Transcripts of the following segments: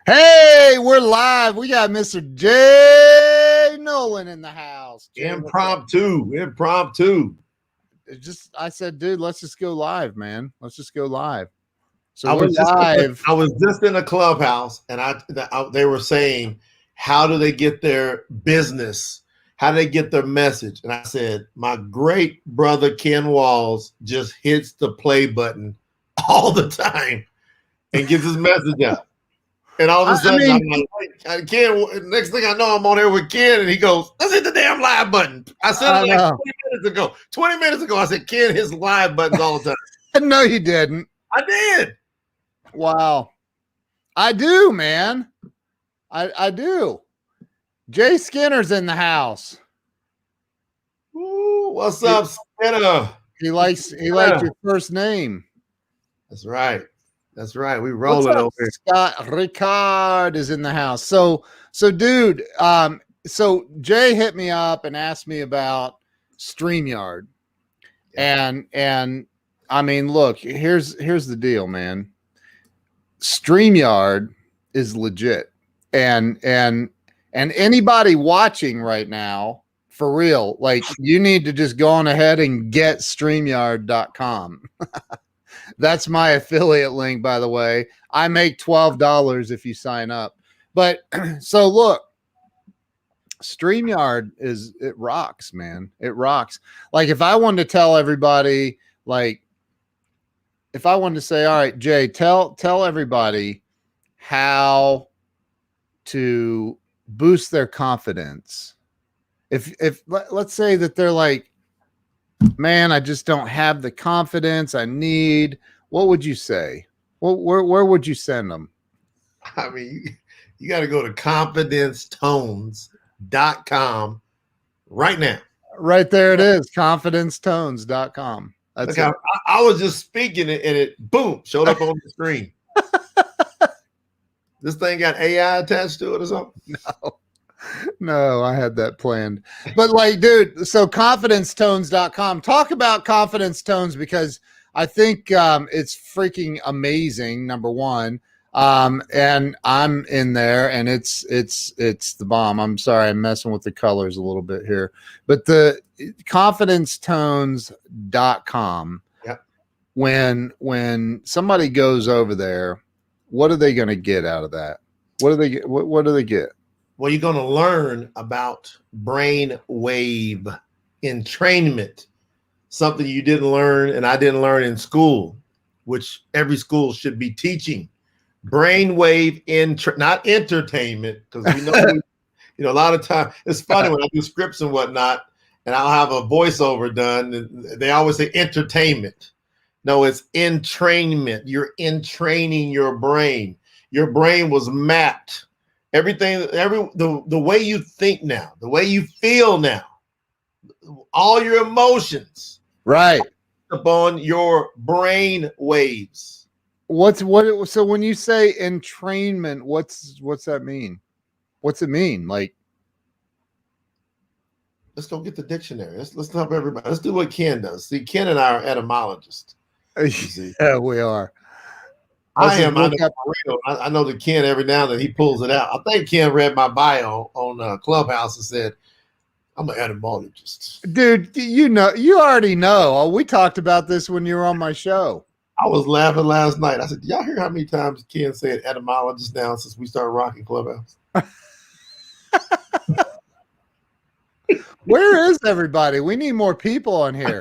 Hey, we're live. We got Mr. J Noland in the house. Jay, Impromptu. I said, dude, let's just go live, man. Let's just go live. So I we're was just live. I was just in a clubhouse, and they were saying, how do they get their business? How do they get their message? And I said, my great brother Ken Walls just hits the play button all the time and gets his message out. And all of a sudden, I'm like, Ken, next thing I know, I'm on there with Ken, and he goes, let's hit the damn live button. I said it like 20 minutes ago. 20 minutes ago, I said, Ken hits live buttons all the time. No, you didn't. I did. Wow. I do, man. I do. Jay Skinner's in the house. Ooh, what's up, Skinner? He likes your first name. That's right. That's right. We roll it over here. Scott Ricard is in the house. So dude, so Jay hit me up and asked me about StreamYard. Yeah. And I mean, look, here's the deal, man. StreamYard is legit. And anybody watching right now, for real, like, you need to just go on ahead and get StreamYard.com. That's my affiliate link, by the way. I make $12 if you sign up. But so look, StreamYard it rocks, man. It rocks. Like, if I wanted to tell everybody, like, if I wanted to say, all right, Jay, tell everybody how to boost their confidence. If let's say that they're like, man, I just don't have the confidence I need, what would you say? Where would you send them? I mean, you got to go to confidencetones.com right now. Right there it is, confidencetones.com. That's Look, I was just speaking and it boom showed up on the screen. This thing got AI attached to it or something? No, I had that planned. But like, dude, so confidencetones.com. Talk about confidence tones, because I think it's freaking amazing, number one. And I'm in there, and it's the bomb. I'm sorry, I'm messing with the colors a little bit here. But the confidencetones.com. Yep. When somebody goes over there, what are they going to get out of that? What do they get? What do they get? Well, you're going to learn about brain wave entrainment, something you didn't learn and I didn't learn in school, which every school should be teaching. Brain wave not entertainment, because we know a lot of time it's funny when I do scripts and whatnot, and I'll have a voiceover done, and they always say entertainment. No, it's entrainment. You're entraining your brain. Your brain was mapped. Everything, the way you think now, the way you feel now, all your emotions, right, upon your brain waves. So when you say entrainment, what's that mean? What's it mean? Like, let's go get the dictionary. Let's help everybody. Let's do what Ken does. See, Ken and I are etymologists. Yeah, we are. I know that Ken, every now and then he pulls it out. I think Ken read my bio on Clubhouse and said, I'm an etymologist. Dude, you already know. We talked about this when you were on my show. I was laughing last night. I said, do y'all hear how many times Ken said etymologist now since we started rocking Clubhouse? Where is everybody? We need more people on here.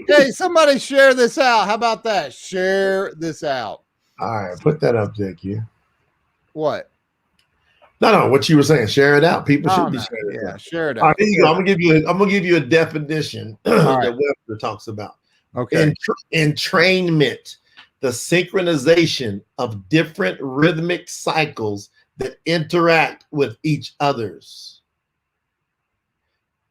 Hey, somebody share this out. How about that? Share this out. All right, put that up, Jake. What? No, what you were saying. Share it out. People should be sharing it. Yeah, share it out. All right, here you go. I'm gonna give you a definition that Webster talks about. Okay. Entrainment, the synchronization of different rhythmic cycles that interact with each others.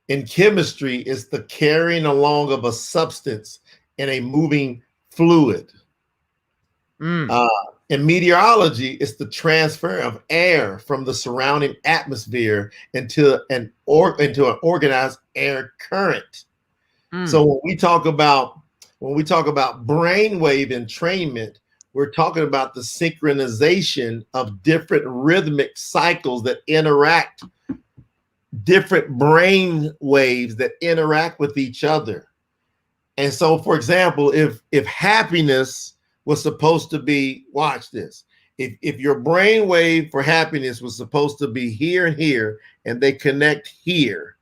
In chemistry, it's the carrying along of a substance in a moving fluid. In meteorology, it's the transfer of air from the surrounding atmosphere into an organized air current. So when we talk about brainwave entrainment, We're talking about the synchronization of different rhythmic cycles that interact, different brain waves that interact with each other. And so, for example, if happiness was supposed to be, watch this, if your brain wave for happiness was supposed to be here and here, and they connect here,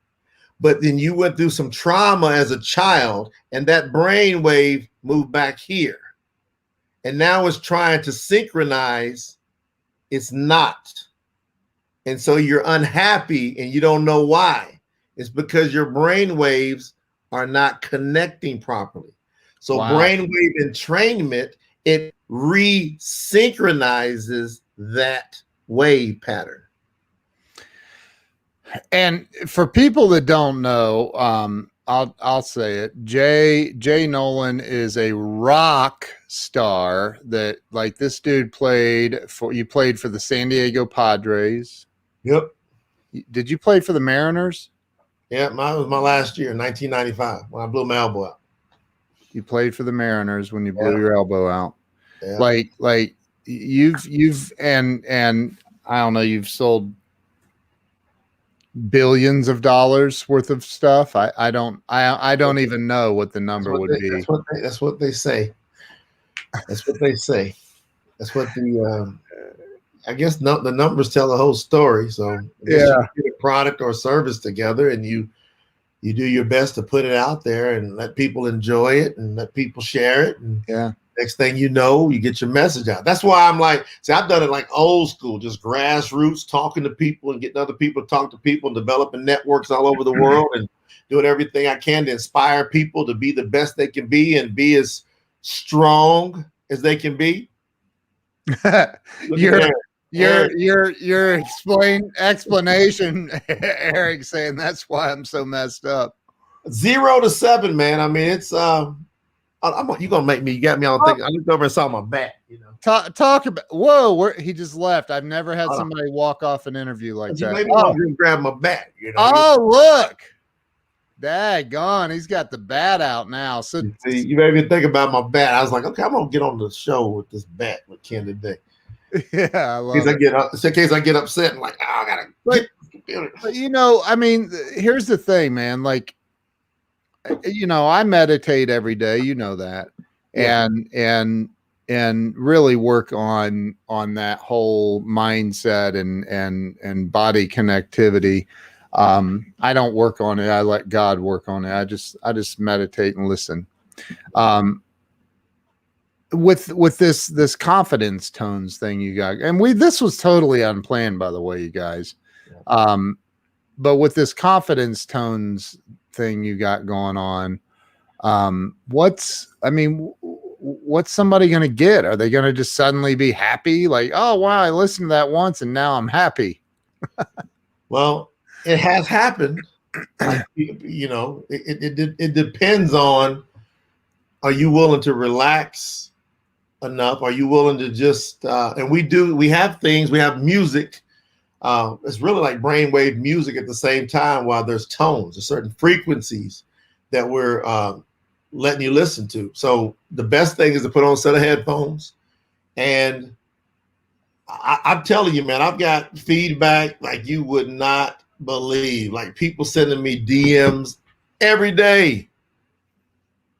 but then you went through some trauma as a child, and that brain wave moved back here, and now it's trying to synchronize, it's not. And so you're unhappy and you don't know why. It's because your brain waves are not connecting properly. So brainwave entrainment, it resynchronizes that wave pattern. And for people that don't know, I'll say it. Jay Noland is a rock star. That, like, this dude played for the San Diego Padres. Yep. Did you play for the Mariners? Yeah, mine was my last year, 1995, when I blew my elbow out. You played for the Mariners when you blew your elbow out. Yeah. Like you've and I don't know, you've sold billions of dollars worth of stuff. I don't even know what the number would be. That's what they say. That's what they say. That's what the I guess the numbers tell the whole story. So you get a product or service together, and you do your best to put it out there and let people enjoy it and let people share it. And next thing you know, you get your message out. That's why I'm like, see, I've done it like old school, just grassroots, talking to people and getting other people to talk to people and developing networks all over the world and doing everything I can to inspire people to be the best they can be and be as strong as they can be. Your explanation, Eric, saying that's why I'm so messed up. 0 to 7, man. I mean, it's you gonna make me. You got me on thinking. I looked over and saw my bat. You know, talk about. Whoa, he just left. I've never had somebody walk off an interview like that. Maybe I'll just grab my bat. You know. Oh, look. Daggone, he's got the bat out now. So you made me think about my bat. I was like, okay, I'm gonna get on the show with this bat with Ken today. Yeah, I love in case I get upset and like, oh, I gotta but you know, I mean, here's the thing, man. Like, you know, I meditate every day, you know that. And really work on that whole mindset and body connectivity. I don't work on it. I let God work on it. I just meditate and listen. With this confidence tones thing you got, and this was totally unplanned, by the way, you guys. But with this confidence tones thing you got going on, what's somebody going to get? Are they going to just suddenly be happy? Like, oh, wow, I listened to that once and now I'm happy. Well, it has happened. You know, it depends on, are you willing to relax enough? Are you willing to just, and we have things, we have music. It's really like brainwave music at the same time, while there's tones, there's certain frequencies that we're letting you listen to. So the best thing is to put on a set of headphones. And I'm telling you, man, I've got feedback like you would not believe. Like, people sending me DMs every day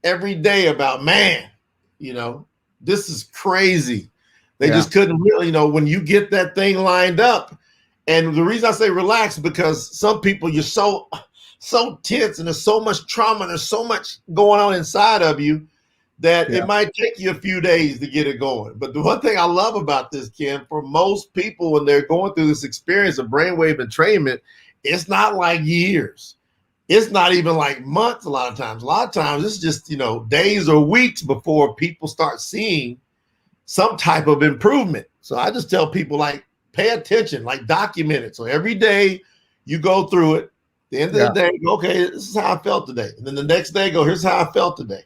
about, man, you know, this is crazy. They just couldn't really, you know, when you get that thing lined up. And the reason I say relax, because some people, you're so tense and there's so much trauma, there's so much going on inside of you that it might take you a few days to get it going. But the one thing I love about this, Ken, for most people, when they're going through this experience of brainwave entrainment, it's not like years. It's not even like months a lot of times. A lot of times it's just, you know, days or weeks before people start seeing some type of improvement. So I just tell people, like, pay attention, like, document it. So every day you go through it. At the end of the day, go, okay, this is how I felt today. And then the next day, go, here's how I felt today.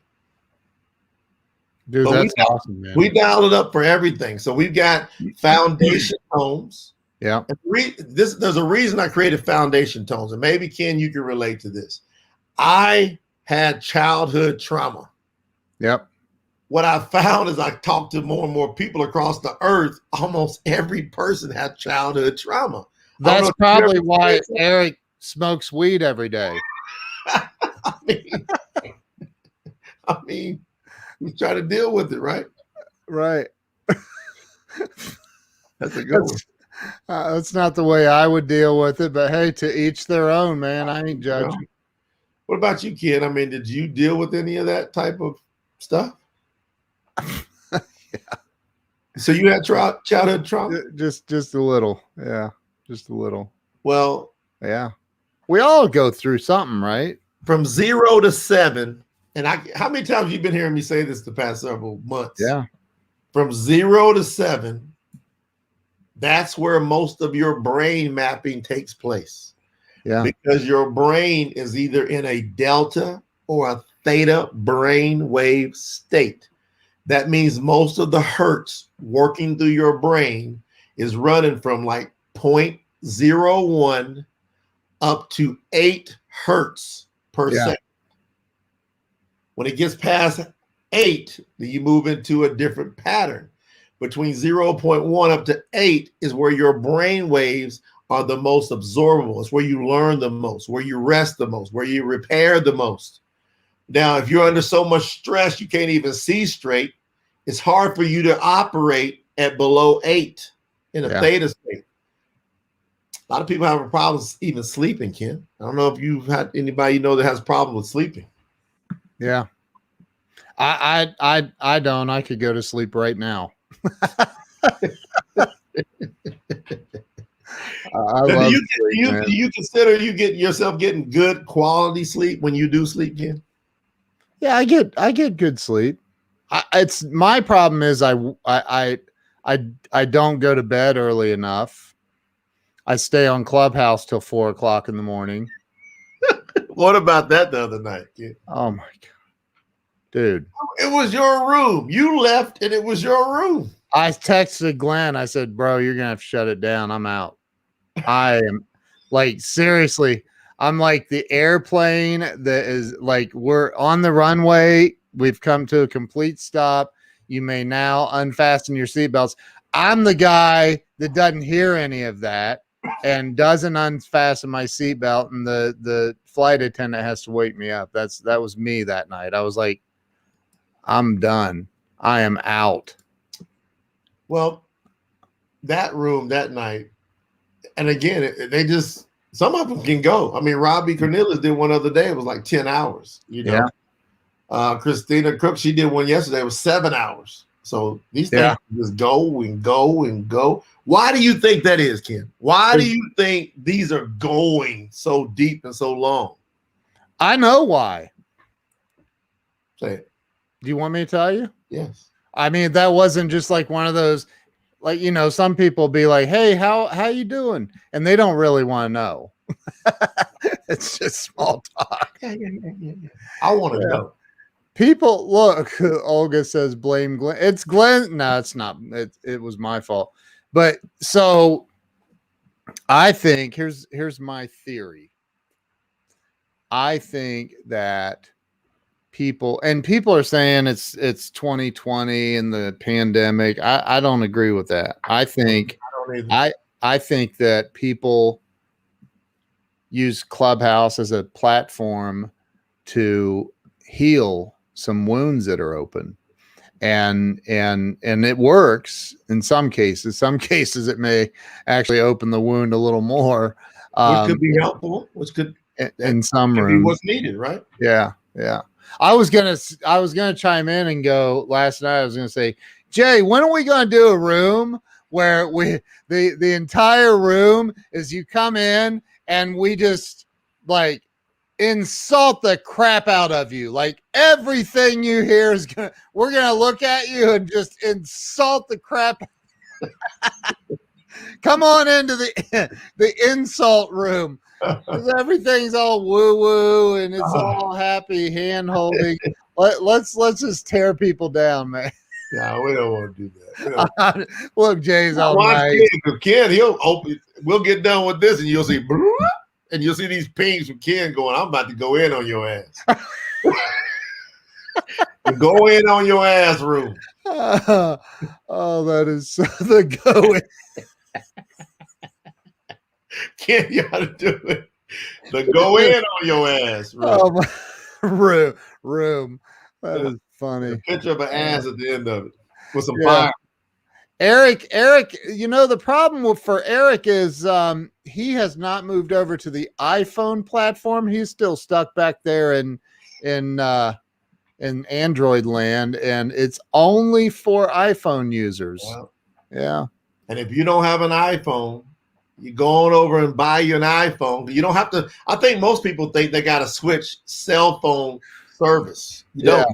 Dude, that's awesome, man. We dialed it up for everything. So we've got foundation tones. Yeah. There's a reason I created foundation tones. And maybe, Ken, you can relate to this. I had childhood trauma. Yep. what I found as I talked to more and more people across the earth, almost every person had childhood trauma. That's probably why Eric smokes weed every day. I mean, he's trying to deal with it, right? Right. That's a good one. That's not the way I would deal with it, but hey, to each their own, man. I ain't judging. What about you, kid? I mean, did you deal with any of that type of stuff? Yeah. So you had childhood trauma? Just a little. Yeah. Just a little. Well, yeah. We all go through something, right? From 0 to 7. And how many times have you been hearing me say this the past several months? Yeah. From 0 to 7, that's where most of your brain mapping takes place. Yeah. Because your brain is either in a delta or a theta brain wave state. That means most of the hertz working through your brain is running from like 0.01 up to 8 hertz per second. When it gets past 8, then you move into a different pattern. Between 0.1 up to 8 is where your brain waves are the most absorbable. It's where you learn the most, where you rest the most, where you repair the most. Now, if you're under so much stress you can't even see straight, it's hard for you to operate at below 8 in a theta state. A lot of people have problems even sleeping, Ken. I don't know if you've had anybody you know that has problems with sleeping. Yeah. I don't. I could go to sleep right now. Do you consider you get yourself getting good quality sleep when you do sleep, Ken? Yeah, I get good sleep. It's my problem is I don't go to bed early enough. I stay on Clubhouse till 4 o'clock in the morning. What about that the other night, Ken? Oh my God. Dude. It was your room. You left and it was your room. I texted Glenn. I said, bro, you're going to have to shut it down. I'm out. I am like, seriously, I'm like the airplane that is like, we're on the runway. We've come to a complete stop. You may now unfasten your seatbelts. I'm the guy that doesn't hear any of that and doesn't unfasten my seatbelt. And the flight attendant has to wake me up. That was me that night. I was like, I'm done. I am out. Well, that room that night, and again, some of them can go. I mean, Robbie Cornelius did one other day. It was like 10 hours, you know. Yeah. Christina Cook, she did one yesterday. It was 7 hours. So these things just go and go and go. Why do you think that is, Ken? Why do you think these are going so deep and so long? I know why. Say it. Do you want me to tell you? Yes. I mean, that wasn't just like one of those, like, you know, some people be like, hey, how you doing? And they don't really want to know. It's just small talk. Yeah. I want to know. People, look, Olga says blame Glenn. It's Glenn. No, it's not. It was my fault. But so I think here's my theory. I think that people are saying it's 2020 and the pandemic. I don't agree with that. I think that people use Clubhouse as a platform to heal some wounds that are open, and it works in some cases. Some cases it may actually open the wound a little more, which could be helpful, which could in some rooms what's needed, right? Yeah. I was gonna chime in and go last night. I was gonna say, Jay, when are we gonna do a room where the entire room is you come in and we just like insult the crap out of you, like everything you hear is we're gonna look at you and just insult the crap. Come on into the insult room. Everything's all woo woo and it's all happy hand holding. Let's just tear people down, man. No, we don't want to do that. Look, Jay's all nice. Ken, we'll get done with this and you'll see, and you'll see these pings from Ken going, I'm about to go in on your ass. The go in on your ass room. Oh, that is so the go in. Ken, you ought to do it. The go in on your ass room. Oh, my room. That is funny. A picture of an ass at the end of it with some Yeah. fire. Eric, the problem for Eric is he has not moved over to the iPhone platform. He's still stuck back there in Android land, and it's only for iPhone users. Yeah. And if you don't have an iPhone, you go on over and buy you an iPhone. You don't have to. I think most people think they got to switch cell phone service. You don't.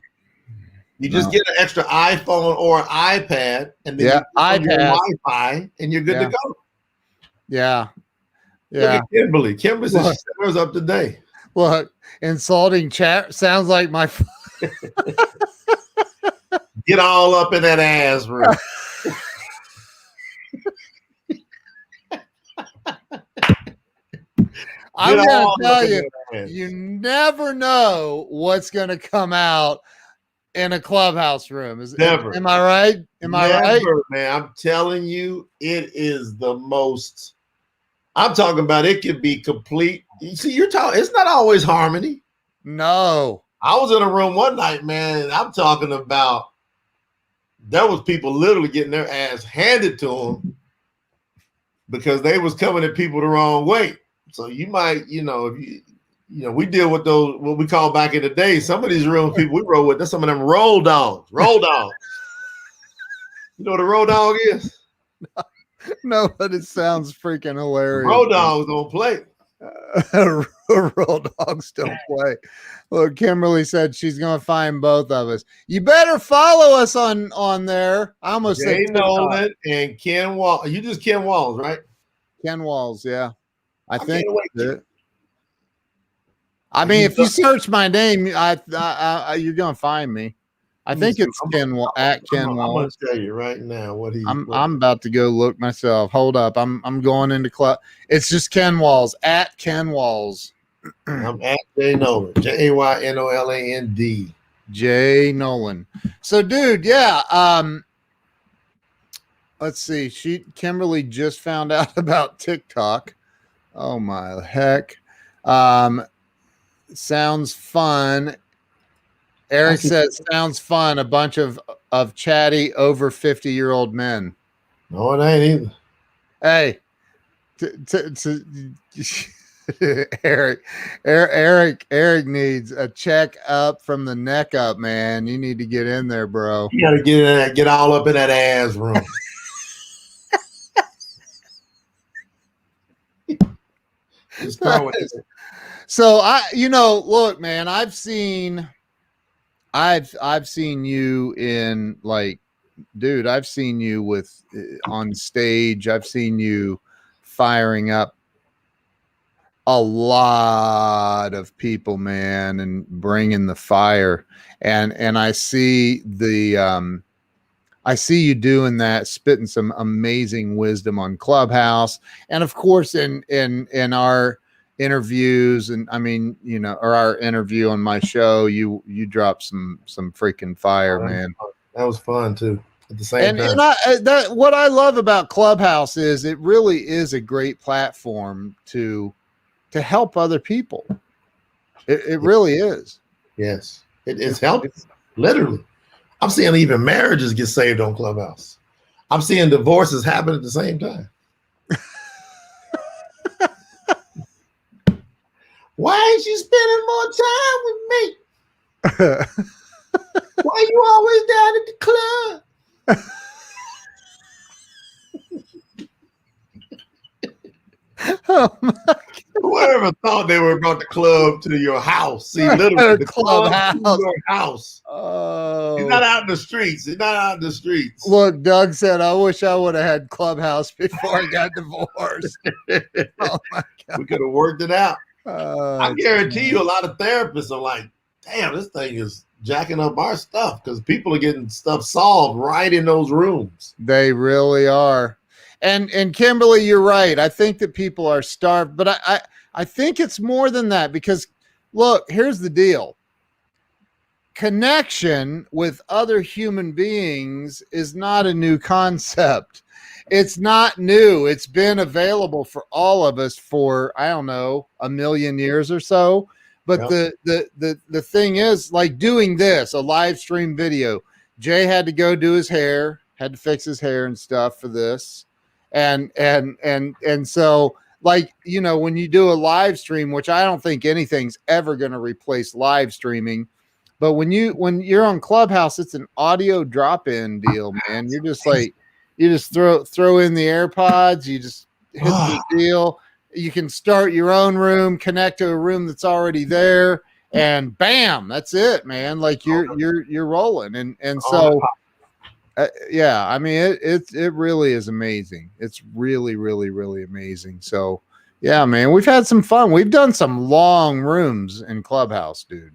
You just get an extra iPhone or an iPad, and then you put your Wi-Fi, and you're good to go. Yeah. Look at Kimberly. Kimberly says she was up to date. Look, insulting chat sounds like my. Get all up in that ass room. I'm going to tell you, you never know what's going to come out in a clubhouse room. Never. Am I right? Am I right? Man, I'm telling you, it is the most. I'm talking about it could be complete. You see, you're talking, it's not always harmony. No. I was in a room one night, man, and I'm talking about there was people literally getting their ass handed to them because they was coming at people the wrong way. So you might, if we deal with those, what we call back in the day, some of these real people we roll with, that's some of them roll dogs. Roll dogs. You know what a roll dog is? No, but it sounds freaking hilarious. Roll dogs don't play. Roll dogs don't play. Look, Kimberly said she's going to find both of us. You better follow us on there. I almost Jay said Noland and Ken Wall. You just Ken Walls, right? Ken Walls, yeah. I think can't wait. I mean, if you search my name, you're gonna find me. I think it's Ken Walls. I'm gonna tell you right now what he. I'm about to go look myself. Hold up, I'm going into club. It's just Ken Walls at Ken Walls. I'm at Jay Noland. JayNoland. Jay Noland. So, dude, let's see. Kimberly just found out about TikTok. Oh my heck. Sounds fun. Eric says sounds fun. A bunch of chatty over 50-year-old men. No, it ain't either. Hey, Eric needs a check up from the neck up, man. You need to get in there, bro. You gotta get all up in that ass room. So look, man, I've seen you in dude, I've seen you with on stage. I've seen you firing up a lot of people, man, and bringing the fire. And I see I see you doing that, spitting some amazing wisdom on Clubhouse, and of course in our interviews, and I mean, or our interview on my show, you dropped some freaking fire, man. That was fun too. At the same time, and what I love about Clubhouse is it really is a great platform to help other people. It really is. Yes, it's helping. Literally, I'm seeing even marriages get saved on Clubhouse. I'm seeing divorces happen at the same time. Why ain't you spending more time with me? Why you always down at the club? Oh my God. Whoever thought they were brought the club to your house? See, literally, the clubhouse. Your house. Oh, he's not out in the streets. He's not out in the streets. Look, Doug said, "I wish I would have had Clubhouse before I got divorced." Oh my God, we could have worked it out. I guarantee you, a lot of therapists are like, "Damn, this thing is jacking up our stuff," because people are getting stuff solved right in those rooms. They really are. And Kimberly, you're right. I think that people are starved, but I think it's more than that, because look, here's the deal. connection with other human beings is not a new concept. It's not new. It's been available for all of us for, I don't know, a million years or so. But the thing is, like doing this, a live stream video, Jay had to go do his hair, had to fix his hair and stuff for this. And so, like, you know, when you do a live stream, which I don't think anything's ever going to replace live streaming, but when you're on Clubhouse, it's an audio drop-in deal, man. You're just like, you just throw in the AirPods, you just hit the deal. You can start your own room, connect to a room that's already there, and bam, that's it, man. Like you're rolling. And so yeah, I mean it really is amazing. It's really, really, really amazing. So yeah, man, we've had some fun. We've done some long rooms in Clubhouse, dude.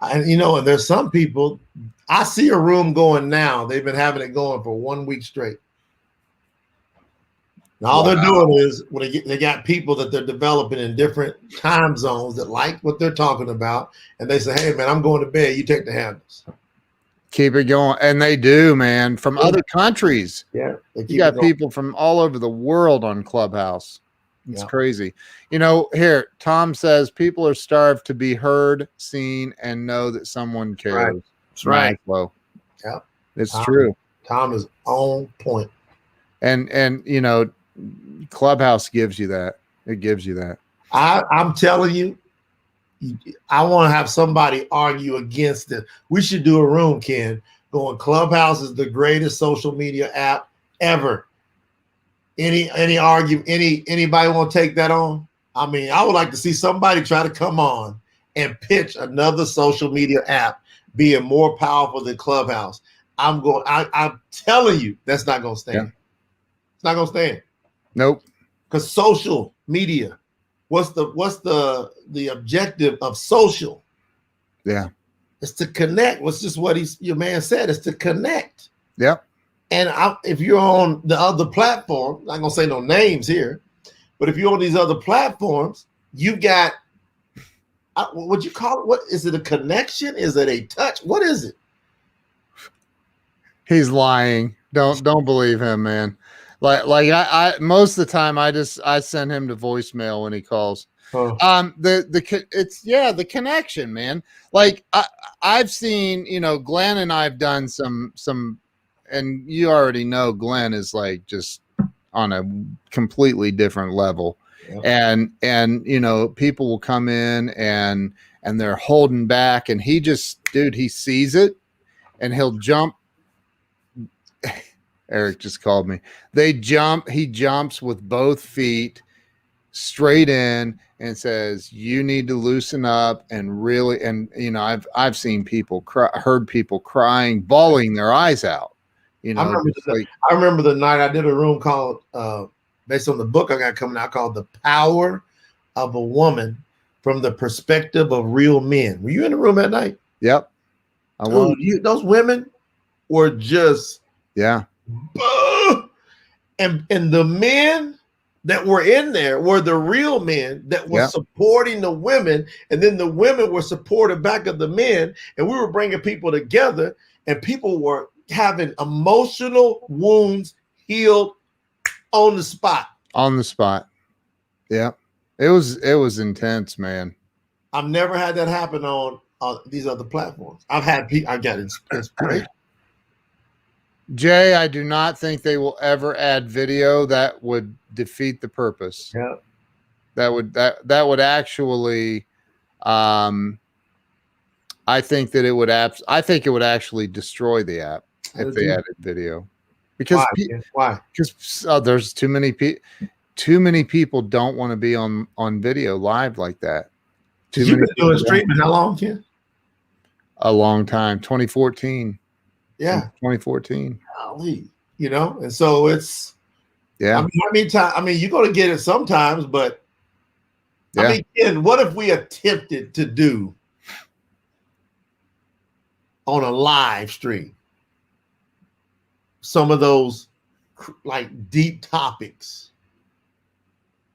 And you know, and there's some people, I see a room going now. They've been having it going for 1 week straight. Now, all they're doing is when they got people that they're developing in different time zones that like what they're talking about, and they say, "Hey, man, I'm going to bed. You take the handles. Keep it going." And they do, man, from other countries. Yeah, you got people from all over the world on Clubhouse. It's crazy. You know, here, Tom says people are starved to be heard, seen, and know that someone cares. Right. That's right. Well, yeah, it's true. Tom is on point. And you know, Clubhouse gives you that. It gives you that. I'm telling you, I want to have somebody argue against it. We should do a room, Ken, going Clubhouse is the greatest social media app ever. Anybody want to take that on? I mean, I would like to see somebody try to come on and pitch another social media app being more powerful than Clubhouse. I'm telling you, that's not going to stand. Yeah. It's not going to stand. Nope. Because social media, what's the objective of social? Yeah. It's to connect. What's just what your man said? It's to connect. Yep. And if you're on the other platform, I'm not gonna say no names here, but if you're on these other platforms, you got what you call it? What is it? A connection? Is it a touch? What is it? He's lying. Don't believe him, man. Like I most of the time I send him to voicemail when he calls. Oh. The connection, man. Like I've seen, you know, Glenn and I've done some, and you already know Glenn is like just on a completely different level. Yeah. And you know, people will come in and they're holding back, and he sees it and he'll jump. Eric just called me. He jumps with both feet straight in and says, "You need to loosen up," and really, and you know, I've seen people heard people crying, bawling their eyes out. You know, I remember the night I did a room called, based on the book I got coming out, called "The Power of a Woman from the Perspective of Real Men." Were you in the room that night? Yep. Those women were just and the men that were in there were the real men that were supporting the women, and then the women were supported back of the men, and we were bringing people together, and people were having emotional wounds healed on the spot. Yeah, it was intense, man. I've never had that happen on these other platforms. I got inspiration. Jay, I do not think they will ever add video. That would defeat the purpose. Yeah. That would actually, I think that it would actually destroy the app if they added video. Because why? Because there's too many people don't want to be on video live like that. You've been doing streaming how long, Ken? A long time, 2014. Yeah, 2014. Golly, you know, and so it's I mean, you're going to get it sometimes, but I mean, Ken, what if we attempted to do on a live stream some of those like deep topics?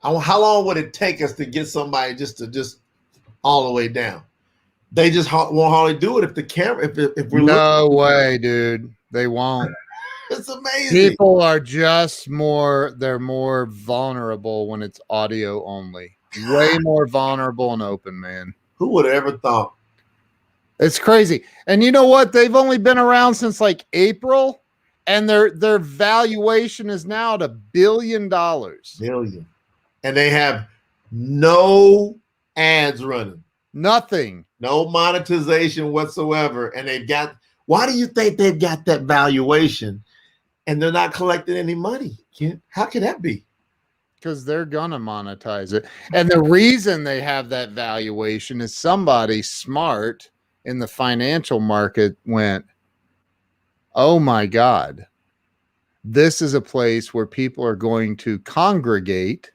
How long would it take us to get somebody just all the way down? They just won't hardly do it if the camera, if we're No looking. way, dude. They won't. It's amazing. People are just they're more vulnerable when it's audio only. Way more vulnerable and open, man. Who would have ever thought? It's crazy. And you know what? They've only been around since like April, and their valuation is now at $1 billion. Billion. And they have no ads running. Nothing. No monetization whatsoever. And why do you think they've got that valuation and they're not collecting any money? How can that be? Because they're gonna monetize it. And the reason they have that valuation is somebody smart in the financial market went, oh my God, this is a place where people are going to congregate.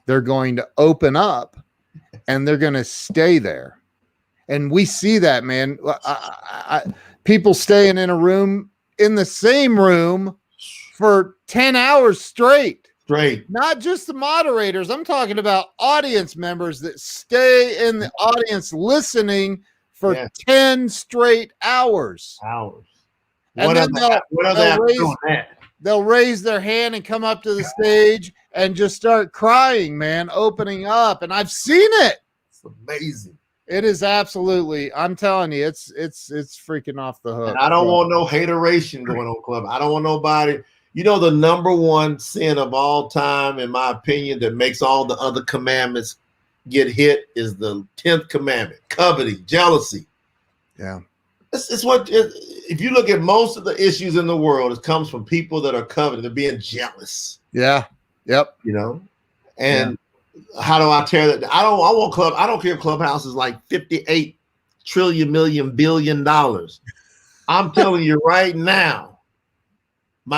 They're going to open up and they're going to stay there. And we see that, man. People staying in the same room for 10 hours straight. Not just the moderators. I'm talking about audience members that stay in the audience listening for 10 straight hours. And then they'll raise their hand and come up to the stage and just start crying, man, opening up. And I've seen it. It's amazing. It is absolutely. I'm telling you, it's freaking off the hook. And I don't want no hateration going on, club. I don't want nobody. You know, the number one sin of all time, in my opinion, that makes all the other commandments get hit is the 10th commandment: coveting, jealousy. Yeah. It's if you look at most of the issues in the world, it comes from people that are coveting, they're being jealous. Yeah. Yep. You know, and how do I tear that? I don't care if Clubhouse is like 58 trillion million billion dollars. I'm telling you right now,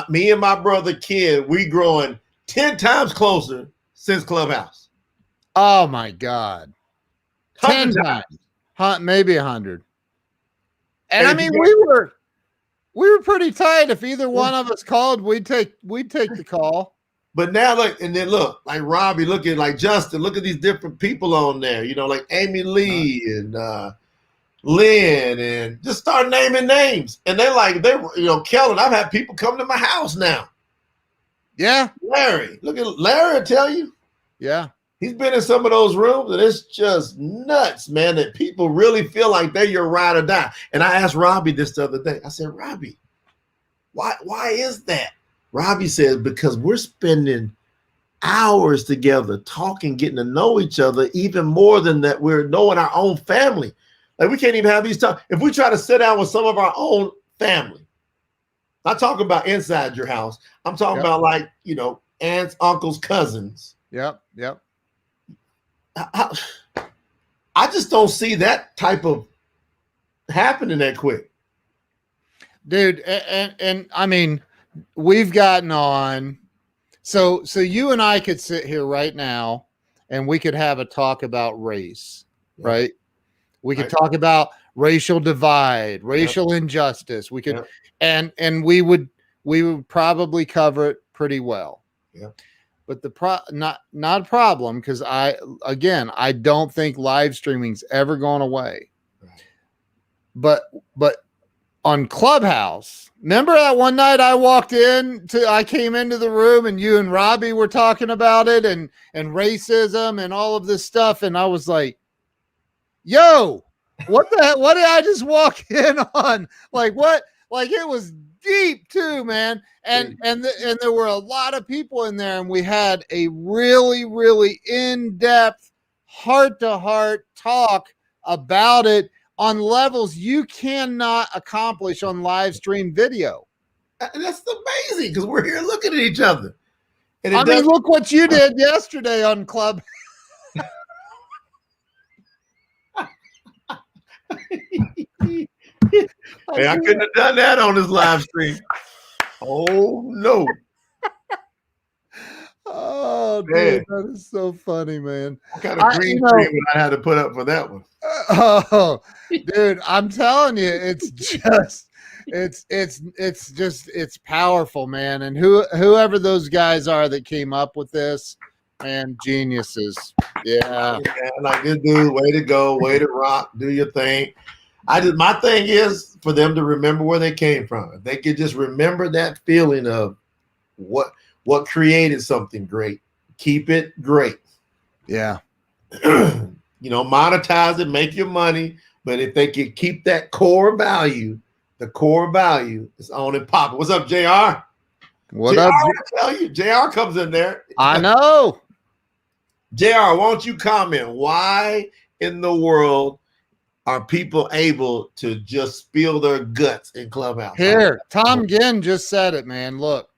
me and my brother Ken, we growing 10 times closer since Clubhouse. Oh my God. 10 times. Maybe 100. And I mean, we were pretty tight. If either one of us called, we'd take the call. But now look, and then look, like Robbie, look at like Justin, look at these different people on there, you know, like Amy Lee and Lynn, and just start naming names. And Kellen, I've had people come to my house now. Yeah. Larry, look at Larry, will tell you. Yeah. He's been in some of those rooms, and it's just nuts, man, that people really feel like they're your ride or die. And I asked Robbie this the other day. I said, Robbie, why is that? Robbie says, because we're spending hours together talking, getting to know each other, even more than that we're knowing our own family. Like, we can't even have these talks. If we try to sit down with some of our own family, not talking about inside your house, I'm talking about like, you know, aunts, uncles, cousins. Yep. I just don't see that type of happening that quick. Dude, and I mean, we've gotten on. So you and I could sit here right now and we could have a talk about race, right? We could talk about racial divide, racial injustice. We could, and we would probably cover it pretty well. Yeah. But not a problem, because I don't think live streaming's ever gone away. Right. But on Clubhouse, remember that one night I came into the room and you and Robbie were talking about it and racism and all of this stuff, and I was like, yo, what the heck? What did I just walk in on? Like, what? Like, it was deep too, man. And there were a lot of people in there, and we had a really, really in-depth, heart-to-heart talk about it on levels you cannot accomplish on live stream video. And that's amazing, because we're here looking at each other. And I mean, look what you did yesterday on Club. Hey, I couldn't have done that on this live stream. Oh no. Oh, dude, that is so funny, man. What kind of green screen would I have to put up for that one? Oh, dude, I'm telling you, it's powerful, man. And whoever those guys are that came up with this, Man, geniuses. Yeah. Like this dude, way to go, way to rock, do your thing. My thing is for them to remember where they came from. If they could just remember that feeling of what created something great, keep it great. Yeah. Monetize it, make your money. But if they could keep that core value, the core value is on and popping. What's up, JR? What JR, up? I tell you, JR comes in there. I know. JR, why don't you comment? Why in the world are people able to just spill their guts in Clubhouse? Here, Tom Ginn just said it, man. Look.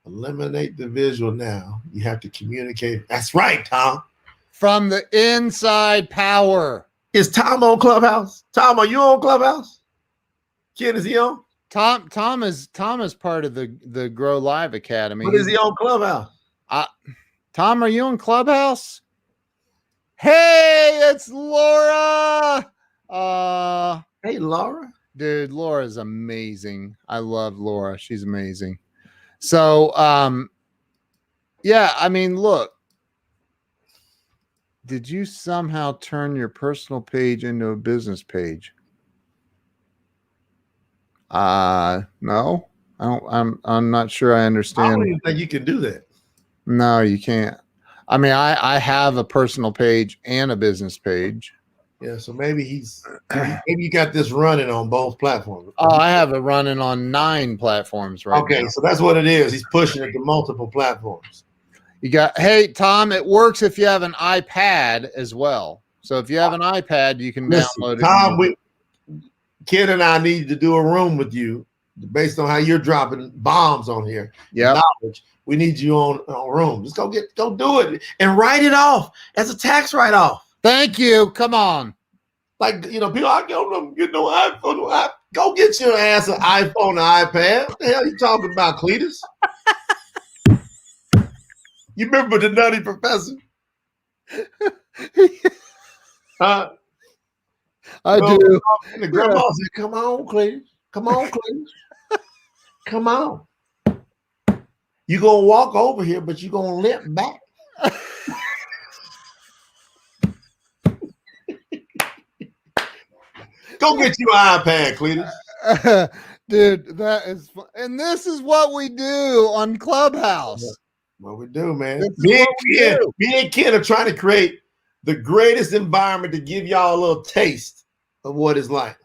Eliminate the visual now. You have to communicate. That's right, Tom. From the inside power. Is Tom on Clubhouse? Tom, are you on Clubhouse? Kid, is he on? Tom is part of the Grow Live Academy. But is he on Clubhouse? Tom, are you on Clubhouse? Hey, it's Laura. Hey, Laura. Dude, Laura's amazing. I love Laura. She's amazing. So, yeah, I mean, look. Did you somehow turn your personal page into a business page? No. I'm not sure I understand. I don't even think you can do that. No, you can't. I mean, I have a personal page and a business page. Yeah, so maybe maybe you got this running on both platforms. Oh, I have it running on 9 platforms right now. Okay, so that's what it is. He's pushing it to multiple platforms. You got, hey, Tom, it works if you have an iPad as well. So if you have an iPad, you can download it. Tom, Kid and I need to do a room with you based on how you're dropping bombs on here. Yeah. We need you on room. Just go do it and write it off as a tax write-off. Thank you. Come on. Like, people, I don't get no iPhone. Go get your ass an iPhone or iPad. What the hell are you talking about, Cletus? You remember the Nutty Professor? I do. The grandma said, "Come on, Cletus. Come on, Cletus. Come on. You're going to walk over here, but you're going to limp back." Go get you an iPad, Cletus. Dude, that is fun. And this is what we do on Clubhouse. What we do, man. Me and Ken are trying to create the greatest environment to give y'all a little taste of what it's like.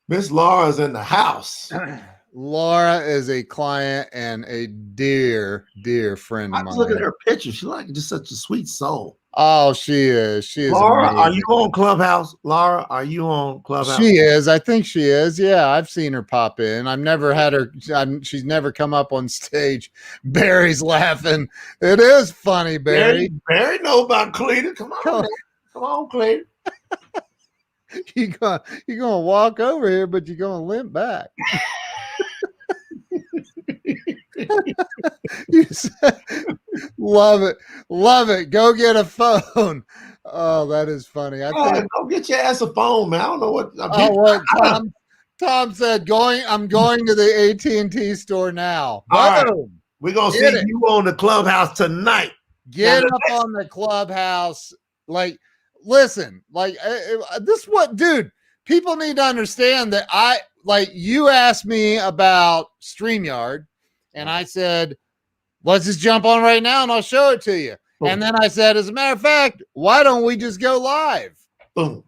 Miss Laura's in the house. Laura is a client and a dear, dear friend of mine. I was looking at her picture. She's like just such a sweet soul. Oh, she is. She is. Laura, amazing. are you on Clubhouse? Laura, are you on Clubhouse? She is. I think she is. Yeah, I've seen her pop in. I've never had her. She's never come up on stage. Barry's laughing. It is funny, Barry. Barry know about Cletus. Come on, Cletus. You're gonna walk over here, but you're gonna limp back. You said, love it. Go get a phone. Oh, that is funny. Go get your ass a phone, man. I don't know what. Tom said, I'm going to the AT&T store now. All right. We're gonna see you on the Clubhouse tonight. Get up on the Clubhouse. Like, listen, like this. What, dude? People need to understand that you asked me about StreamYard, and I said, let's just jump on right now and I'll show it to you. Boom. And then I said, as a matter of fact, why don't we just go live? Boom.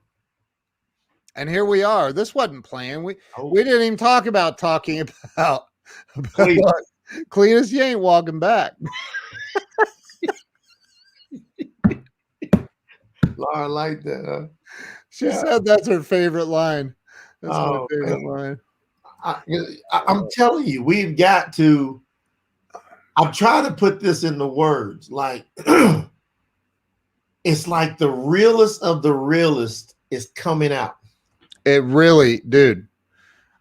And here we are. This wasn't planned. We didn't even talking about Cletus, you ain't walking back. Laura liked that, huh? She said that's her favorite line. That's my favorite line. I'm telling you, we've got to. I'm trying to put this into words. Like, it's like the realest of the realest is coming out. It really, dude.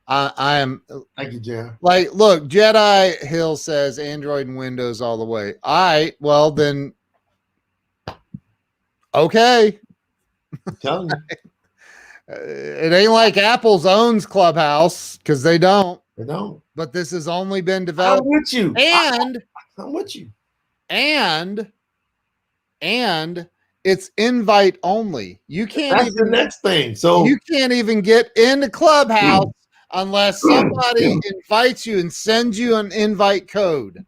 I am. Thank you, Jeff. Like, look, Jedi Hill says Android and Windows all the way. All right, well then, okay. I'm telling you. It ain't like Apple's owns Clubhouse, because they don't. They don't. But this has only been developed. I'm with you. And I'm with you. and it's invite only. You can't That's the even next thing. So you can't even get into Clubhouse unless somebody invites you and sends you an invite code.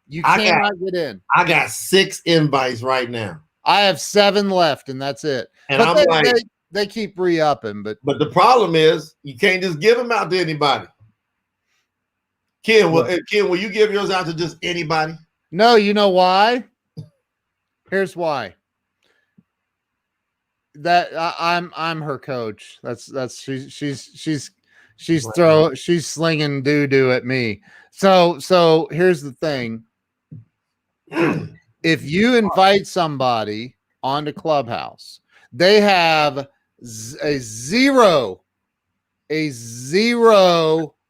You cannot get in. I got 6 invites right now. I have 7 left, and that's it. And But I'm like, they keep re-upping. But the problem is you can't just give them out to anybody. Ken, will you give yours out to just anybody? No, you know why? Here's why. That I'm her coach. That's she's slinging doo-doo at me. So here's the thing. If you invite somebody onto Clubhouse, they have a zero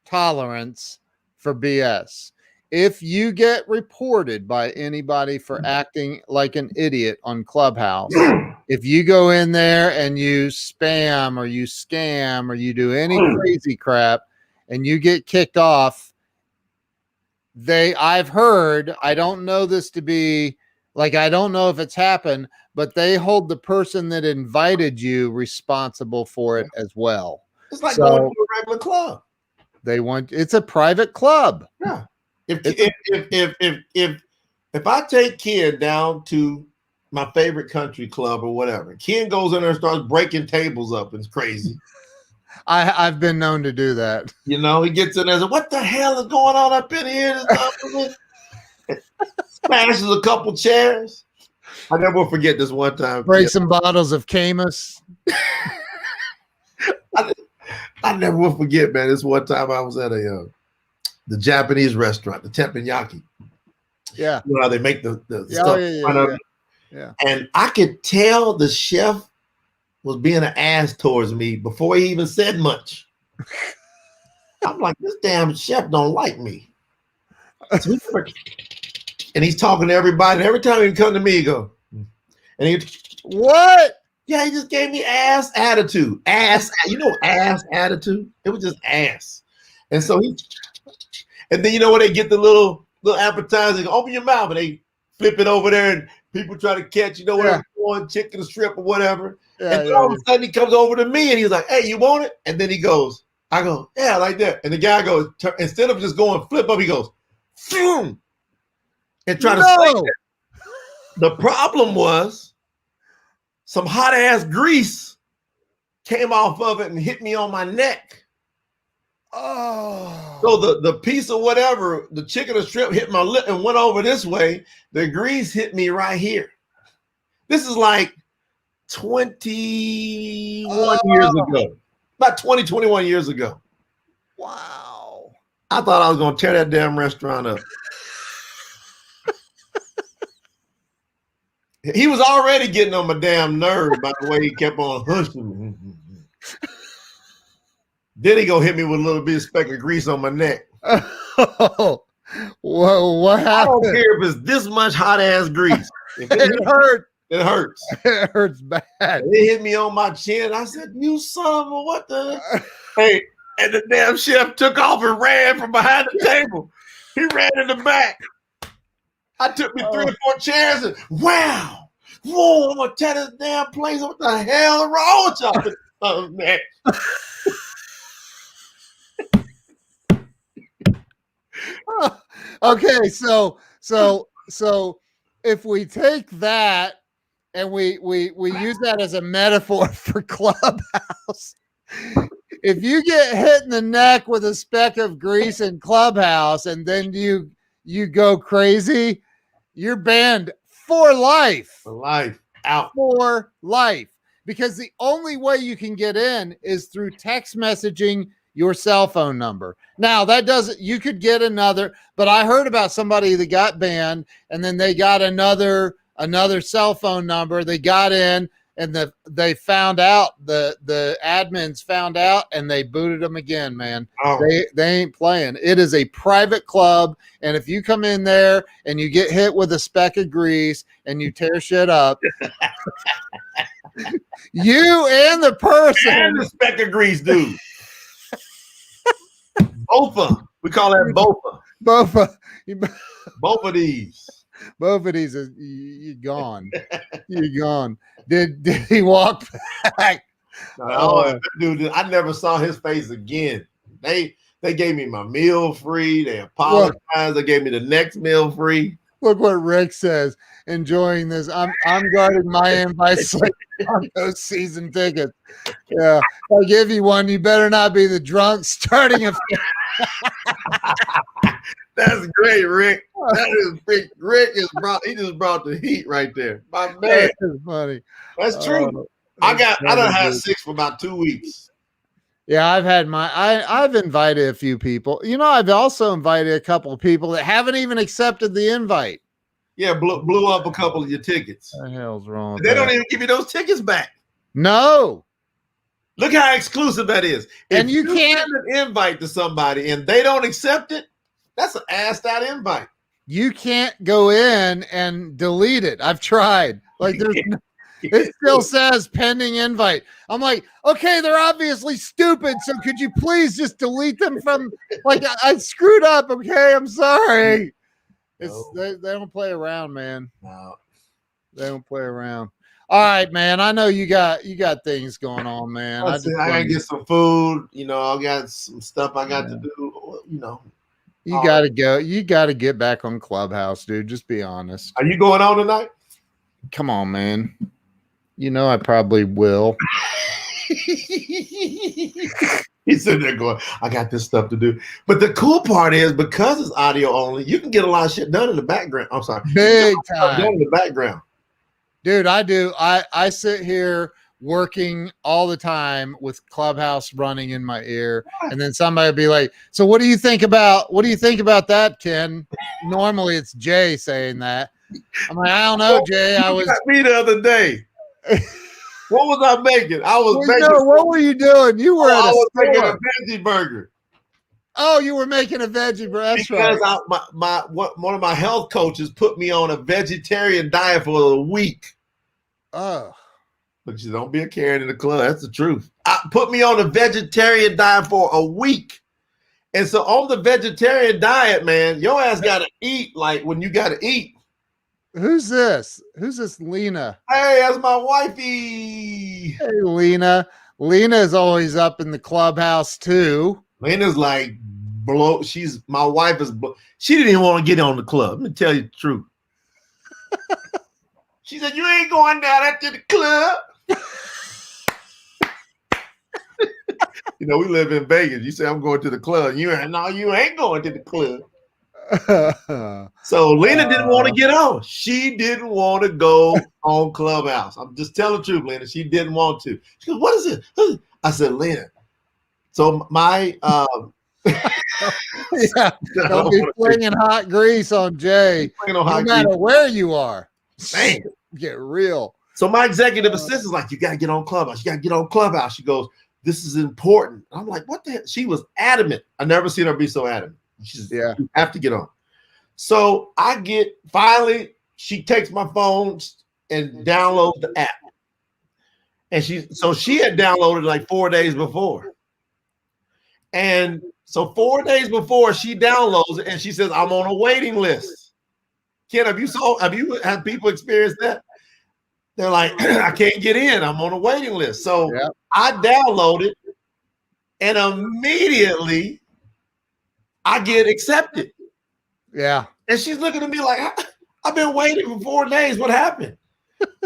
tolerance for BS. If you get reported by anybody for acting like an idiot on Clubhouse, if you go in there and you spam or you scam or you do any crazy crap and you get kicked off, I've heard, I don't know this to be like, I don't know if it's happened, but they hold the person that invited you responsible for it as well. It's like going to a regular club. It's a private club. Yeah. If I take Ken down to my favorite country club or whatever, Ken goes in there and starts breaking tables up. It's crazy. I've been known to do that. You know, he gets in there and says, what the hell is going on up in here? Smashes a couple chairs. I never will forget this one time. Break some bottles of Camus. I never will forget, man. This one time I was at the Japanese restaurant, the teppanyaki. Yeah. You know how they make the stuff. Yeah. And I could tell the chef was being an ass towards me before he even said much. I'm like, this damn chef don't like me. So and he's talking to everybody. And every time he come to me, he go, and he, what? Yeah, he just gave me ass attitude. Ass, ass attitude. It was just ass. And so and then you know when they get the little appetizer, go, open your mouth, and they flip it over there, and people try to catch, whatever you want, chicken or strip or whatever. Yeah, and then all of a sudden he comes over to me and he's like, hey, you want it? And then he goes, I go, yeah, like that. And the guy goes, instead of just going flip up, he goes, phew, and try to say that. The problem was some hot ass grease came off of it and hit me on my neck. Oh. So the piece of whatever, the chicken or strip hit my lip and went over this way. The grease hit me right here. This is like 21 years ago. About 21 years ago. Wow. I thought I was going to tear that damn restaurant up. He was already getting on my damn nerve by the way he kept on hushing. Then he go hit me with a little bit of speck of grease on my neck. Oh, whoa, what happened? I don't care if it's this much hot ass grease. If it hurt. It hurts. It hurts bad. It hit me on my chin. I said, you son of a what the? Hey, and the damn chef took off and ran from behind the table. He ran in the back. I took me 3 or 4 chairs and wow. Whoa, I'm going to tear this damn place. What the hell is wrong with y'all? Oh, man. Okay, so if we take that and we use that as a metaphor for Clubhouse, if you get hit in the neck with a speck of grease in Clubhouse and then you go crazy, you're banned for life. For life. Out. For life. Because the only way you can get in is through text messaging your cell phone number. Now that doesn't, you could get another, but I heard about somebody that got banned and then they got another cell phone number. They got in and they found out, the admins found out and they booted them again, man. Oh. They ain't playing. It is a private club. And if you come in there and you get hit with a speck of grease and you tear shit up, you and the person. And the speck of grease, dude. Bofa. We call that bofa. Bofa. Both of these. Both of these, you're gone. You're gone. Did he walk back? Dude, I never saw his face again. They gave me my meal free. They apologized. They gave me the next meal free. Look what Rick says. Enjoying this. I'm guarding my invites like on those season tickets. Yeah. If I give you one, you better not be the drunk starting a That's great, Rick. That is big. Rick just brought the heat right there. My man. That is funny. That's true. I done had 6 for about 2 weeks. Yeah, I've invited a few people. You know, I've also invited a couple of people that haven't even accepted the invite. Yeah, blew up a couple of your tickets. What the hell's wrong with They don't even give you those tickets back. No. Look how exclusive that is. And you can't send an invite to somebody and they don't accept it, that's an assed out invite. You can't go in and delete it. I've tried. Like it still says pending invite. I'm like, okay, they're obviously stupid. So could you please just delete them from like I screwed up. Okay, I'm sorry. They don't play around, man. No. They don't play around. All right, man. I know you got things going on, man. I gotta get some food. You know, I got some stuff I got to do. You know, you gotta go. You gotta get back on Clubhouse, dude. Just be honest. Are you going on tonight? Come on, man. You know I probably will. He's sitting there going, I got this stuff to do. But the cool part is because it's audio only, you can get a lot of shit done in the background. I'm sorry. Big time. Done in the background. Dude, I do. I sit here working all the time with Clubhouse running in my ear. And then somebody would be like, so what do you think about that, Ken? Normally it's Jay saying that. I'm like, I don't know, Jay. I was me the other day. What was I making? I was making. What were you doing? You were I was making a veggie burger. Oh, you were making a veggie burger. That's because right. One of my health coaches put me on a vegetarian diet for a week. Oh. But you don't be a Karen in the club. That's the truth. Put me on a vegetarian diet for a week. And so on the vegetarian diet, man, your ass got to eat like when you got to eat. Who's this? Who's this Lena? Hey, that's my wifey. Hey, Lena. Lena is always up in the clubhouse too. Lena's like my wife is she didn't even want to get on the club. Let me tell you the truth. She said, you ain't going down there to the club. You know, we live in Vegas. You say I'm going to the club. You ain't going to the club. So Lena didn't want to get on. She didn't want to go on Clubhouse. I'm just telling the truth, Lena. She didn't want to. She goes, what is it? I said, Lena. So my yeah, don't be flinging hot grease on Jay. No matter where you are. Man. Get real. So my executive assistant's like, you got to get on Clubhouse. You got to get on Clubhouse. She goes, this is important. I'm like, what the hell? She was adamant. I never seen her be so adamant. She's, yeah, you have to get on. So finally, she takes my phone and downloads the app. And she had downloaded like 4 days before. And so 4 days before she downloads it and she says, I'm on a waiting list. Ken, have you had people experience that? They're like, I can't get in. I'm on a waiting list. So yep. I downloaded and immediately I get accepted. Yeah. And she's looking at me like, I've been waiting for 4 days. What happened?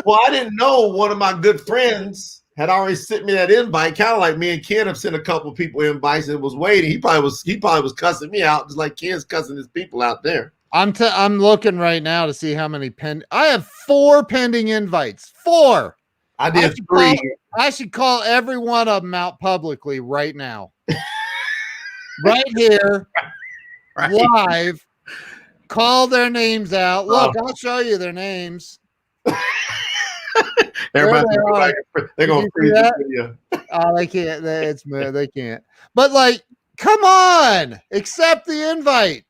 Well, I didn't know one of my good friends had already sent me that invite, kind of like me and Ken have sent a couple of people invites and was waiting. He probably was cussing me out, just like Ken's cussing his people out there. I'm looking right now to see how many I have 4 pending invites. 4. I did 3. I should call every one of them out publicly right now. Right here, right. Live. Call their names out. Look, I'll show you their names. Everybody, they're going to freeze the video. Oh, they can't. They can't. But like, come on, accept the invite.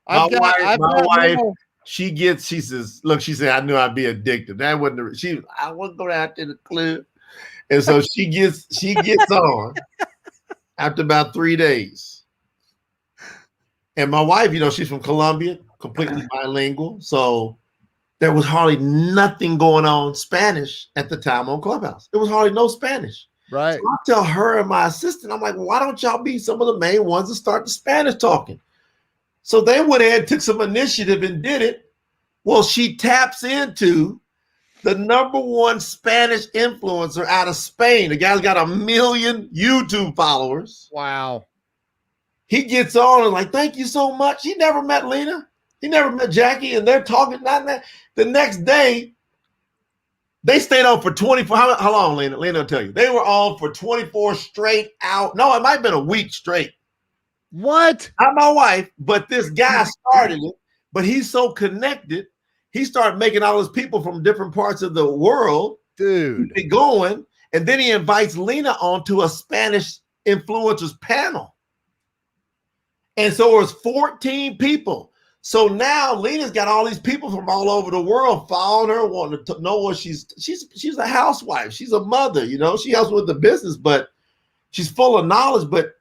My wife, she says, look, she said, I knew I'd be addicted. That wasn't I wouldn't go out to the club. And so she gets on after about 3 days. And my wife, she's from Colombia. completely bilingual. So there was hardly nothing going on Spanish at the time on Clubhouse. There was hardly no Spanish. Right. So I tell her and my assistant, I'm like, why don't y'all be some of the main ones to start the Spanish talking? So they went ahead, took some initiative and did it. Well, she taps into the #1 Spanish influencer out of Spain. The guy's got 1 million YouTube followers. Wow. He gets on and like, thank you so much. He never met Lena. He never met Jackie. And they're talking. The next day, they stayed on for 24. How long, Lena? Lena will tell you. They were on for 24 straight out. No, it might have been a week straight. What? Not my wife, but this guy started it. But he's so connected. He started making all his people from different parts of the world, dude, keep it going. And then he invites Lena onto a Spanish influencers panel. And so it was 14 people. So now Lena's got all these people from all over the world following her, wanting to know what she's a housewife. She's a mother, you know, she helps with the business, but she's full of knowledge. But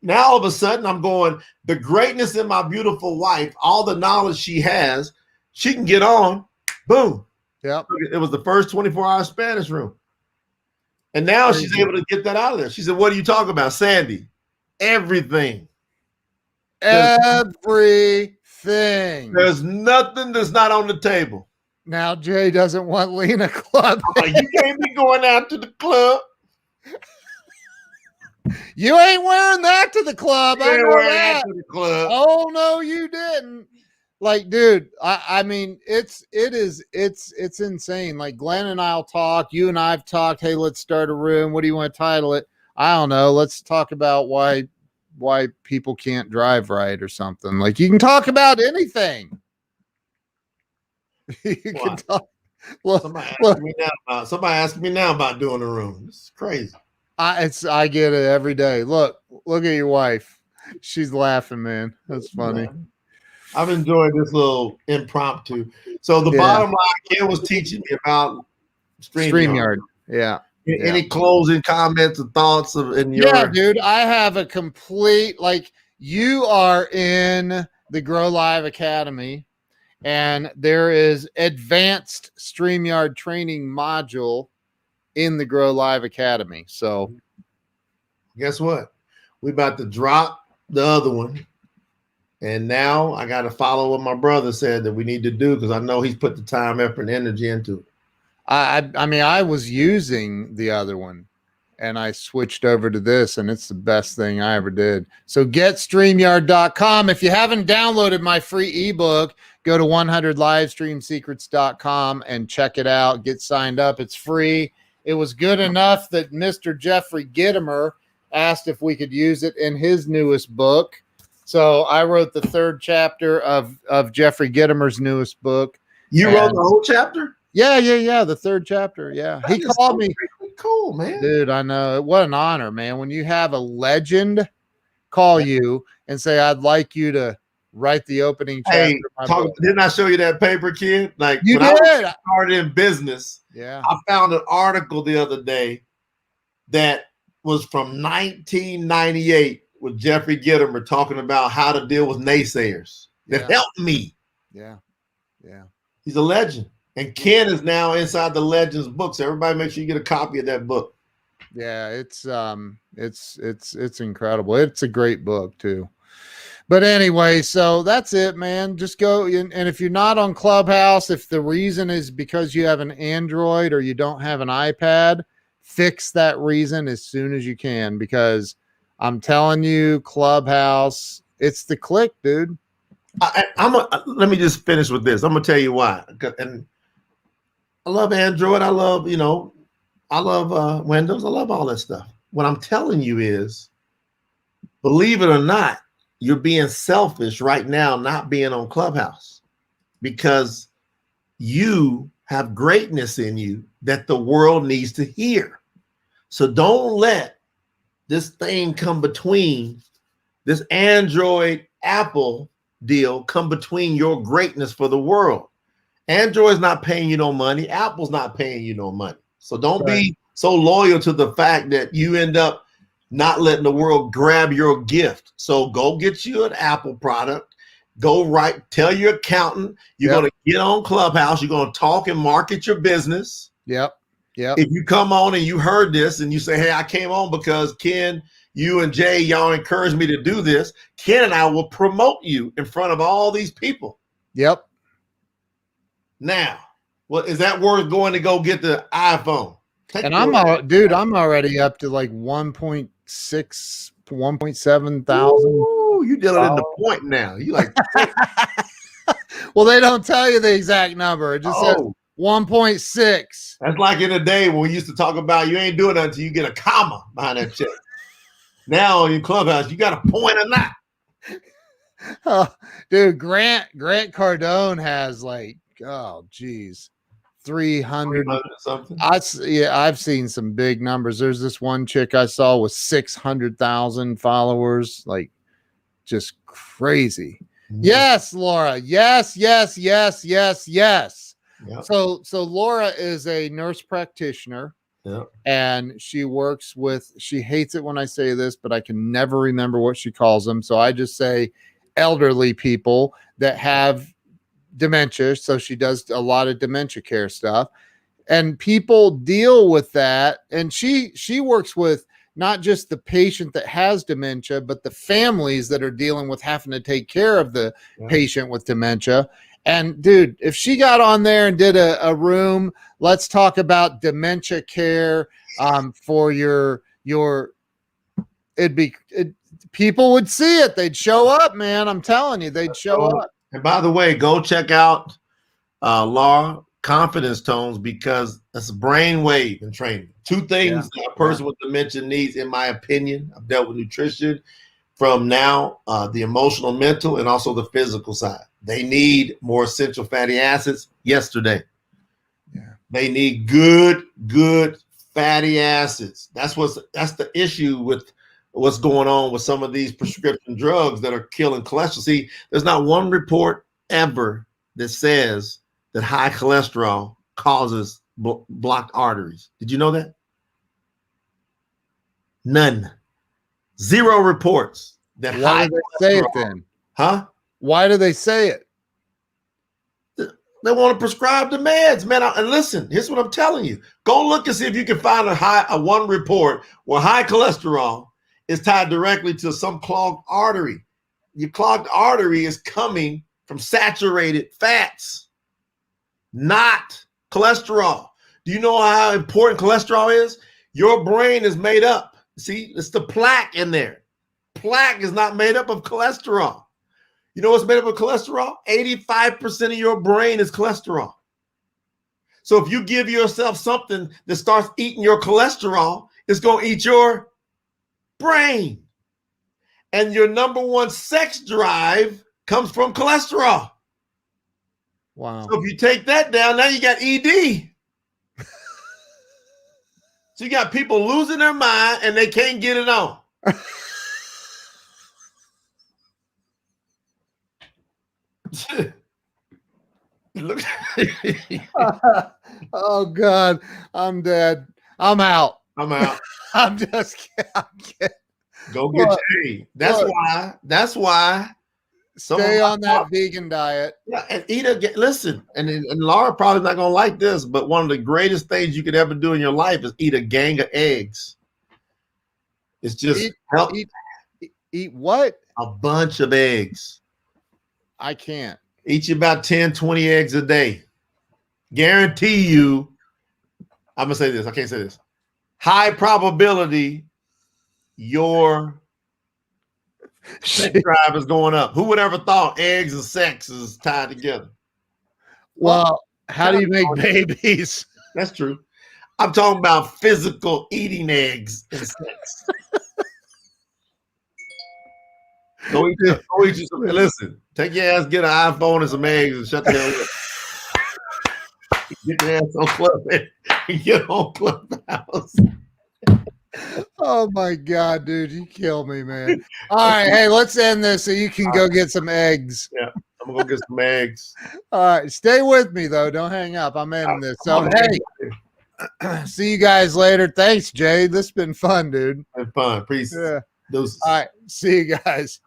now all of a sudden I'm going, the greatness in my beautiful wife, all the knowledge she has, she can get on, boom. Yep. It was the first 24-hour Spanish room. And now she's able to get that out of there. She said, what are you talking about, Sandy? Everything. Everything. There's nothing that's not on the table. Now Jay doesn't want Lena Club. Like, you can't be going out to the club. You ain't wearing that to the club. I know that. To the club. Oh no, you didn't. Like, dude, I mean, it's insane. Like Glenn and I'll talk. You and I've talked. Hey, let's start a room. What do you want to title it? I don't know. Let's talk about why people can't drive right or something. Like, you can talk about anything. You can talk. Look, somebody asked me now about doing a room. This is crazy. I get it every day. Look at your wife. She's laughing, man. That's funny. Yeah. I've enjoyed this little impromptu. So the bottom line, Ken was teaching me about StreamYard. Yeah. Any closing comments or thoughts in your? Yeah, dude. I have a complete, like, you are in the Grow Live Academy, and there is advanced StreamYard training module in the Grow Live Academy. So guess what? We about to drop the other one. And now I got to follow what my brother said that we need to do, because I know he's put the time, effort, and energy into it. I mean, I was using the other one and I switched over to this, and it's the best thing I ever did. So getstreamyard.com. If you haven't downloaded my free ebook, go to 100livestreamsecrets.com and check it out. Get signed up. It's free. It was good enough that Mr. Jeffrey Gittimer asked if we could use it in his newest book. So I wrote the 3rd chapter of Jeffrey Gittimer's newest book. You wrote the whole chapter? Yeah. The 3rd chapter. Yeah. He called me. Cool, man. Dude, I know. What an honor, man. When you have a legend call you and say, I'd like you to write the opening chapter. Hey, didn't I show you that paper, kid? Like, you when did. I started in business, I found an article the other day that was from 1998 with Jeffrey Gittimer talking about how to deal with naysayers. That helped me. Yeah. He's a legend. And Ken is now inside the Legends book. So everybody make sure you get a copy of that book. Yeah, it's incredible. It's a great book too. But anyway, so that's it, man. Just go and if you're not on Clubhouse, if the reason is because you have an Android or you don't have an iPad, fix that reason as soon as you can, because I'm telling you, Clubhouse, it's the click, dude. Let me just finish with this. I'm gonna tell you why. And I love Android. I love Windows. I love all that stuff. What I'm telling you is, believe it or not, you're being selfish right now, not being on Clubhouse, because you have greatness in you that the world needs to hear. So don't let this thing come between, this Android Apple deal come between your greatness for the world. Android's not paying you no money. Apple's not paying you no money. So don't be so loyal to the fact that you end up not letting the world grab your gift. So go get you an Apple product, Go right. Tell your accountant you're Yep. going to get on Clubhouse. You're going to talk and market your business. Yep. Yep. If you come on and you heard this and you say, hey, I came on because Ken, you and Jay, y'all encouraged me to do this, Ken and I will promote you in front of all these people. Yep. Now, well, is that worth going to go get the iPhone? And I'm already up to like 1.6, 1.7 thousand. Ooh, you dealing in the point now. You like, well, they don't tell you the exact number. It just says 1.6. That's like in the day when we used to talk about you ain't doing that until you get a comma behind that check. Now in Clubhouse, you got a point or not. Oh, dude, Grant Cardone has like, oh geez, 300 something. I've seen some big numbers. There's this one chick I saw with 600,000 followers, like just crazy. Mm-hmm. Yes, Laura. Yes. Yep. So Laura is a nurse practitioner. Yep. And she works with, she hates it when I say this, but I can never remember what she calls them. So I just say elderly people that have dementia. So she does a lot of dementia care stuff, and people deal with that. And she works with not just the patient that has dementia, but the families that are dealing with having to take care of the patient with dementia. And dude, if she got on there and did a room, let's talk about dementia care for your people would see it. They'd show up, man. I'm telling you, they'd show up. And by the way, go check out Laura Confidence Tones, because that's brainwave and training. Two things that a person with dementia needs, in my opinion. I've dealt with nutrition from now, the emotional, mental, and also the physical side. They need more essential fatty acids yesterday. Yeah. They need good fatty acids. That's the issue with what's going on with some of these prescription drugs that are killing cholesterol. See, there's not one report ever that says that high cholesterol causes blocked arteries. Did you know that? None. Zero reports that Why high do they say it then? Huh? Why do they say it? They want to prescribe the meds, man. And listen, here's what I'm telling you. Go look and see if you can find a one report where high cholesterol is tied directly to some clogged artery. Your clogged artery is coming from saturated fats, not cholesterol. Do you know how important cholesterol is? Your brain is made up. See, it's the plaque in there. Plaque is not made up of cholesterol. You know what's made up of cholesterol? 85% of your brain is cholesterol. So if you give yourself something that starts eating your cholesterol, it's going to eat your brain. And your number one sex drive comes from cholesterol. Wow. So if you take that down, now you got ED. So you got people losing their mind and they can't get it on. Oh God, I'm dead. I'm out. I'm just kidding. Go get your That's why. Stay on that vegan diet. Yeah, and listen, and Laura probably not gonna like this, but one of the greatest things you could ever do in your life is eat a gang of eggs. It's just eat what? A bunch of eggs. I can't. Eat you about 10, 20 eggs a day. Guarantee you, I'm gonna say this, I can't say this. High probability your sex drive is going up. Who would ever thought eggs and sex is tied together? Well, how do you make babies? That's true. I'm talking about physical eating eggs and sex. Go eat you some. Listen, take your ass, get an iPhone and some eggs, and shut the hell up. Get your ass on Clubhouse. Get on Clubhouse. Oh my God, dude, you kill me, man. All right, hey, let's end this so you can go get some eggs. Yeah, I'm gonna go get some eggs. All right, stay with me though. Don't hang up. I'm ending this. So hey, see you guys later. Thanks, Jay. This has been fun, dude. Been fun. Peace. Yeah. Deuces. All right, see you guys.